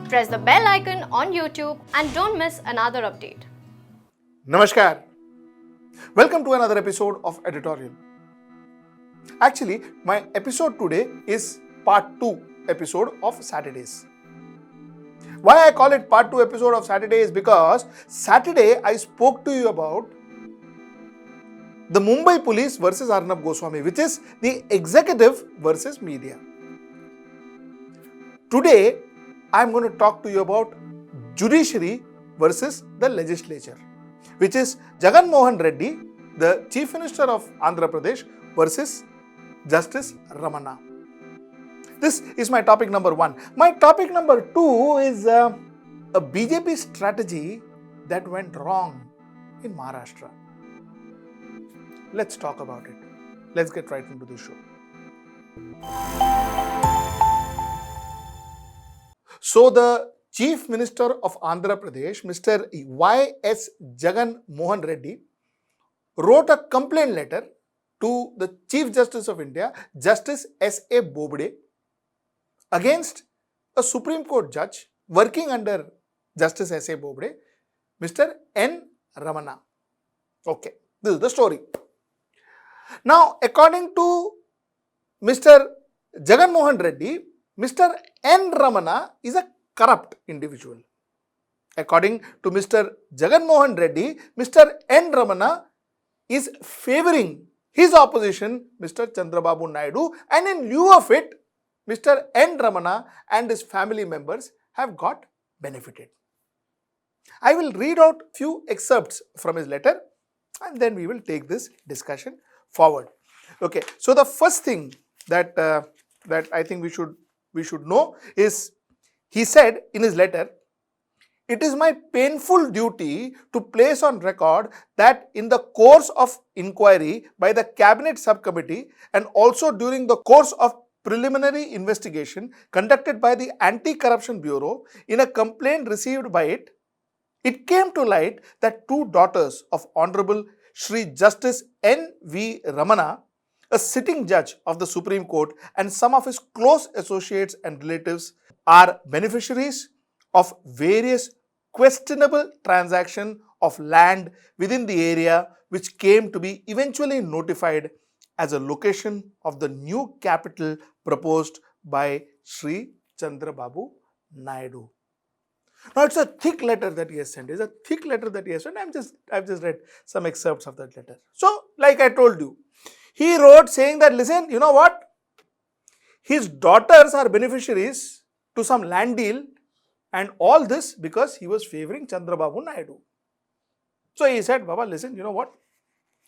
Press the bell icon on YouTube and don't miss another update. Namaskar. Welcome to another episode of Editorial. Actually, my episode today is part 2 episode of Saturdays. Why I call it part 2 episode of Saturday is because Saturday I spoke to you about the Mumbai police versus Arnab Goswami, which is the executive versus media. Today, I am going to talk to you about judiciary versus the legislature, which is Jagan Mohan Reddy, the Chief Minister of Andhra Pradesh versus Justice Ramana. This is my topic number 1. My topic number 2 is a BJP strategy that went wrong in Maharashtra. Let's talk about it. Let's get right into the show. So the Chief Minister of Andhra Pradesh, Mr. Y.S. Jagan Mohan Reddy, wrote a complaint letter to the Chief Justice of India, Justice S.A. Bobde, against a Supreme Court judge working under Justice S.A. Bobde, Mr. N. Ramana. Okay, this is the story. Now, according to Mr. Jagan Mohan Reddy, Mr. N. Ramana is a corrupt individual. According to Mr. Jagan Mohan Reddy, Mr. N. Ramana is favoring his opposition, Mr. Chandrababu Naidu, and in lieu of it, Mr. N. Ramana and his family members have got benefited. I will read out few excerpts from his letter and then we will take this discussion forward. Okay, so the first thing that I think we should know is, he said in his letter, "It is my painful duty to place on record that in the course of inquiry by the Cabinet Subcommittee and also during the course of preliminary investigation conducted by the Anti-Corruption Bureau in a complaint received by it, it came to light that two daughters of Honorable Shri Justice N. V. Ramana, a sitting judge of the Supreme Court, and some of his close associates and relatives are beneficiaries of various questionable transactions of land within the area which came to be eventually notified as a location of the new capital proposed by Sri Chandrababu Naidu." Now, it's a thick letter that he has sent. It's a thick letter that he has sent. I've just read some excerpts of that letter. So, like I told you, he wrote saying that, listen, you know what? His daughters are beneficiaries to some land deal, and all this because he was favoring Chandrababu Naidu. So he said, Baba, listen, you know what?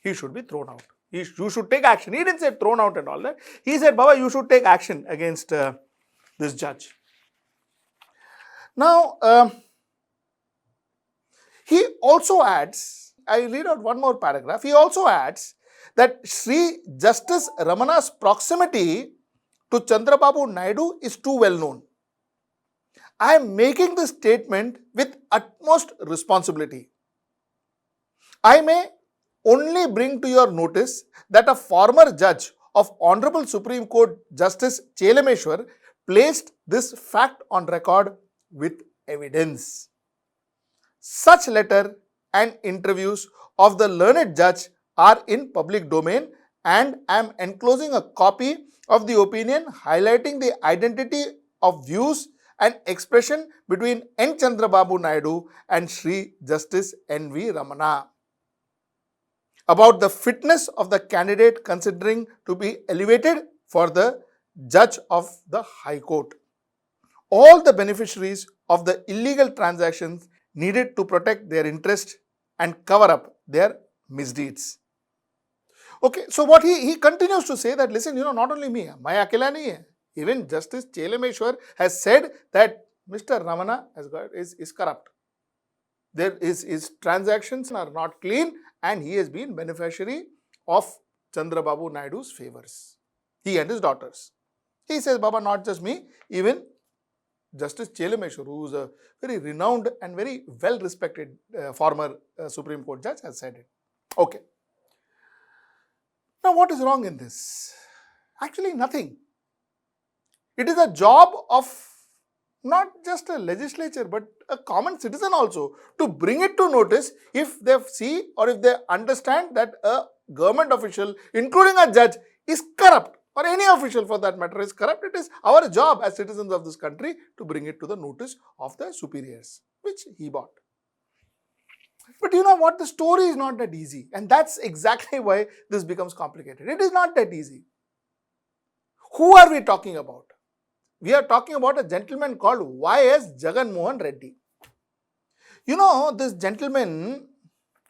He should be thrown out. You should take action. He didn't say thrown out and all that. He said, Baba, you should take action against this judge. Now, he also adds, I read out one more paragraph. He also adds that Sri Justice Ramana's proximity to Chandrababu Naidu is too well known. I am making this statement with utmost responsibility. I may only bring to your notice that a former judge of Honorable Supreme Court Justice Chelameshwar placed this fact on record with evidence. Such letter and interviews of the learned judge are in public domain, and I am enclosing a copy of the opinion highlighting the identity of views and expression between N. Chandrababu Naidu and Sri Justice N. V. Ramana about the fitness of the candidate considering to be elevated for the judge of the High Court. All the beneficiaries of the illegal transactions needed to protect their interest and cover up their misdeeds. Okay, so what he continues to say that, listen, not only me, Maya Akela nahi hai. Even Justice Chelameshwar has said that Mr. Ramana is corrupt. His transactions are not clean and he has been beneficiary of Chandrababu Naidu's favors. He and his daughters. He says, Baba, not just me, even Justice Chelameshwar, who is a very renowned and very well-respected former Supreme Court judge, has said it. Okay. Now, what is wrong in this? Actually, nothing. It is a job of not just a legislature, but a common citizen also, to bring it to notice if they see or if they understand that a government official, including a judge, is corrupt, or any official for that matter is corrupt. It is our job as citizens of this country to bring it to the notice of the superiors, which he bought. But you know what? The story is not that easy, and that's exactly why this becomes complicated. It is not that easy. Who are we talking about? We are talking about a gentleman called Y.S. Jagan Mohan Reddy. You know, this gentleman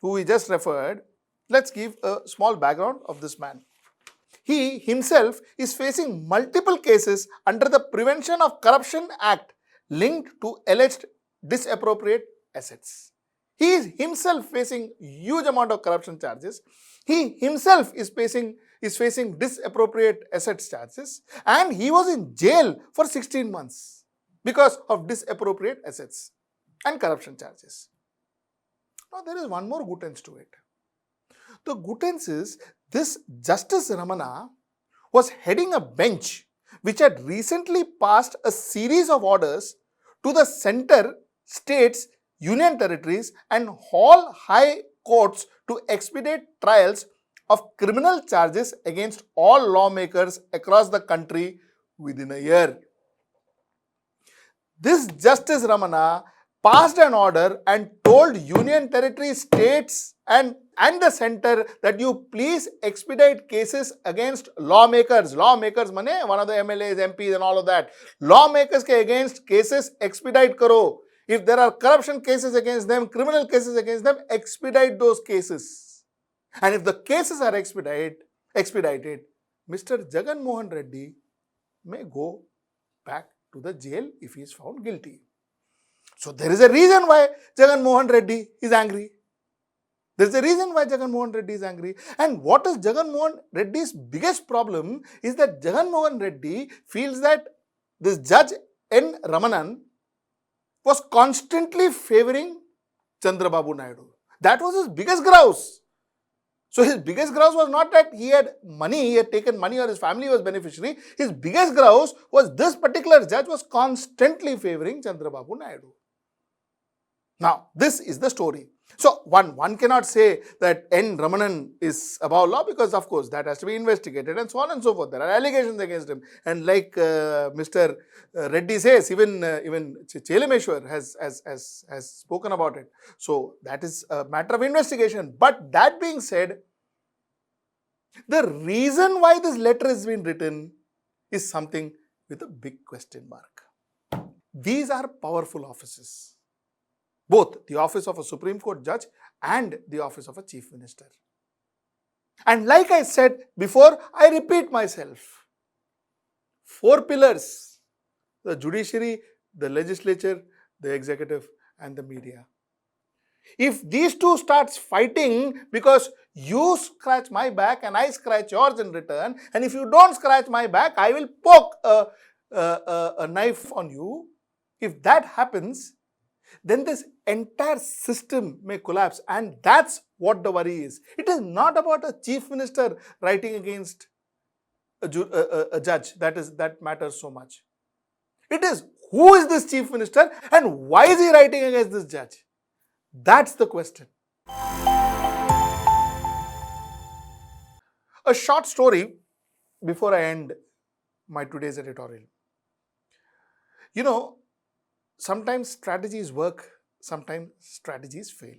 who we just referred, let's give a small background of this man. He himself is facing multiple cases under the Prevention of Corruption Act linked to alleged disappropriate assets. He is himself facing huge amount of corruption charges. He himself is facing disappropriate assets charges, and he was in jail for 16 months because of disappropriate assets and corruption charges. Now there is one more guttance to it. The guttance is this Justice Ramana was heading a bench which had recently passed a series of orders to the center, states, union territories and all high courts to expedite trials of criminal charges against all lawmakers across the country within a year. This Justice Ramana passed an order and told union territory, states and the center that you please expedite cases against lawmakers. Lawmakers mane one of the MLAs, MPs and all of that. Lawmakers ke against cases expedite karo. If there are corruption cases against them, criminal cases against them, expedite those cases. And if the cases are expedited, Mr. Jagan Mohan Reddy may go back to the jail if he is found guilty. So there is a reason why Jagan Mohan Reddy is angry. There is a reason why Jagan Mohan Reddy is angry. And what is Jagan Mohan Reddy's biggest problem is that Jagan Mohan Reddy feels that this Judge N. Ramanan was constantly favoring Chandrababu Naidu. That was his biggest grouse. So his biggest grouse was not that he had money, he had taken money or his family was beneficiary. His biggest grouse was this particular judge was constantly favoring Chandrababu Naidu. Now, this is the story. So, one cannot say that N. Ramanan is above law because, of course, that has to be investigated and so on and so forth. There are allegations against him. And like Mr. Reddy says, even Chelameshwar has spoken about it. So, that is a matter of investigation. But that being said, the reason why this letter has been written is something with a big question mark. These are powerful offices. Both the office of a Supreme Court judge and the office of a chief minister. And like I said before, I repeat myself. 4 pillars: the judiciary, the legislature, the executive and the media. If these two starts fighting because you scratch my back and I scratch yours in return, and if you don't scratch my back, I will poke a knife on you. If that happens, then this entire system may collapse, and that's what the worry is. It is not about a chief minister writing against a judge that matters so much. It is who is this chief minister and why is he writing against this judge? That's the question. A short story before I end my today's editorial. You know, sometimes strategies work, sometimes strategies fail.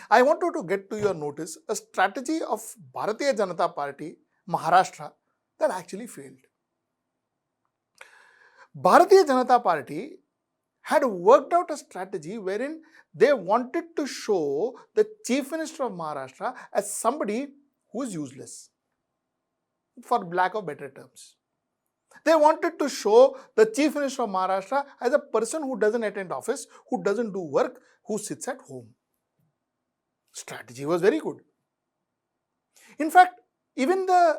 I wanted to get to your notice a strategy of Bharatiya Janata Party, Maharashtra, that actually failed. Bharatiya Janata Party had worked out a strategy wherein they wanted to show the Chief Minister of Maharashtra as somebody who is useless, for lack of better terms. They wanted to show the Chief Minister of Maharashtra as a person who doesn't attend office, who doesn't do work, who sits at home. Strategy was very good. In fact, even the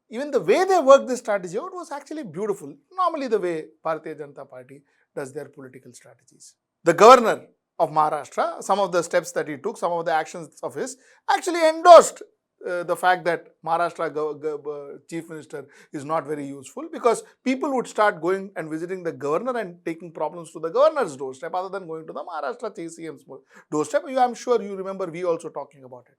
way they worked this strategy out was actually beautiful. Normally the way Bharatiya Janata Party does their political strategies. The governor of Maharashtra, some of the steps that he took, some of the actions of his, actually endorsed the fact that Maharashtra chief minister is not very useful, because people would start going and visiting the governor and taking problems to the governor's doorstep other than going to the Maharashtra CM's doorstep. I'm sure you remember we also talking about it.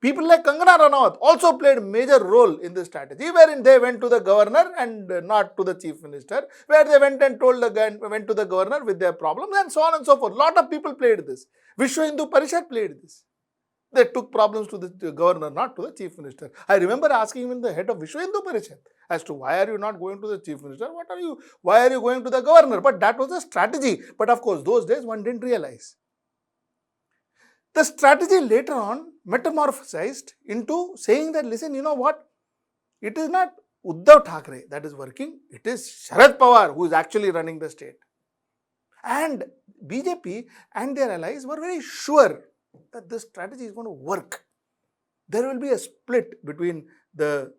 People like Kangana Ranaut also played a major role in this strategy, wherein they went to the governor and not to the chief minister, where they went and went to the governor with their problems and so on and so forth. Lot of people played this. Vishwa Hindu Parishad played this. They took problems to the governor, not to the chief minister. I remember asking even the head of Vishwa Hindu Parishad as to why are you not going to the chief minister? Why are you going to the governor? But that was a strategy. But of course, those days one didn't realize. The strategy later on metamorphosized into saying that, listen, you know what? It is not Uddhav Thackeray that is working. It is Sharad Pawar who is actually running the state. And BJP and their allies were very sure that this strategy is going to work. There will be a split between the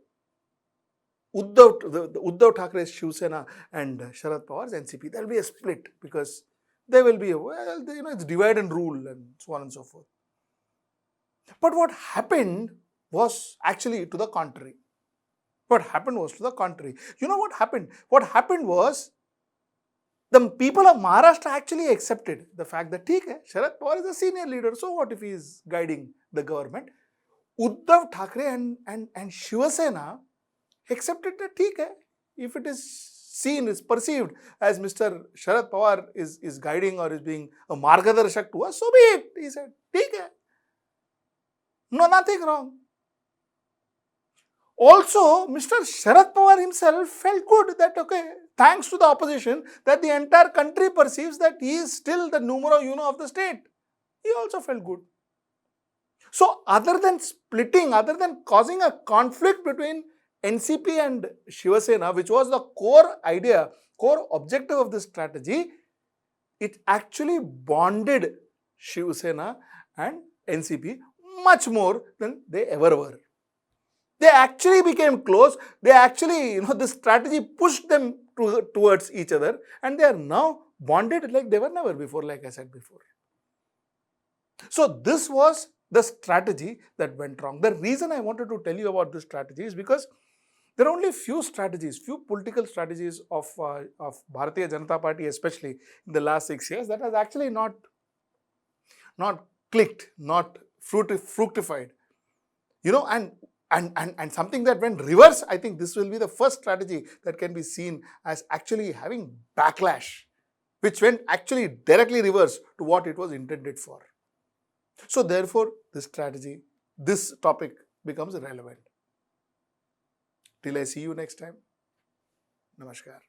Uddhav Thackera's Shiv Sena and Sharad Pawar's NCP. There will be a split because there will be it's divide and rule and so on and so forth. But what happened was actually to the contrary. You know what happened? What happened was the people of Maharashtra actually accepted the fact that Sharad Pawar is a senior leader, so what if he is guiding the government? Uddhav Thackeray and Shiv Sena accepted that if it is perceived as Mr. Sharad Pawar is guiding or is being a margadarshak to us, so be it. He said, no, nothing wrong. Also, Mr. Sharad Pawar himself felt good that, thanks to the opposition, that the entire country perceives that he is still the numero uno of the state. He also felt good. So, other than splitting, other than causing a conflict between NCP and Shiv Sena, which was the core objective of this strategy, it actually bonded Shiv Sena and NCP much more than they ever were. They actually became close. They actually, this strategy pushed them towards each other, and they are now bonded like they were never before, like I said before. So this was the strategy that went wrong. The reason I wanted to tell you about this strategy is because there are only few political strategies of Bharatiya Janata Party, especially in the last 6 years, that has actually not clicked, not fructified. And something that went reverse, I think this will be the first strategy that can be seen as actually having backlash, which went actually directly reverse to what it was intended for. So therefore, this topic becomes relevant. Till I see you next time, Namaskar.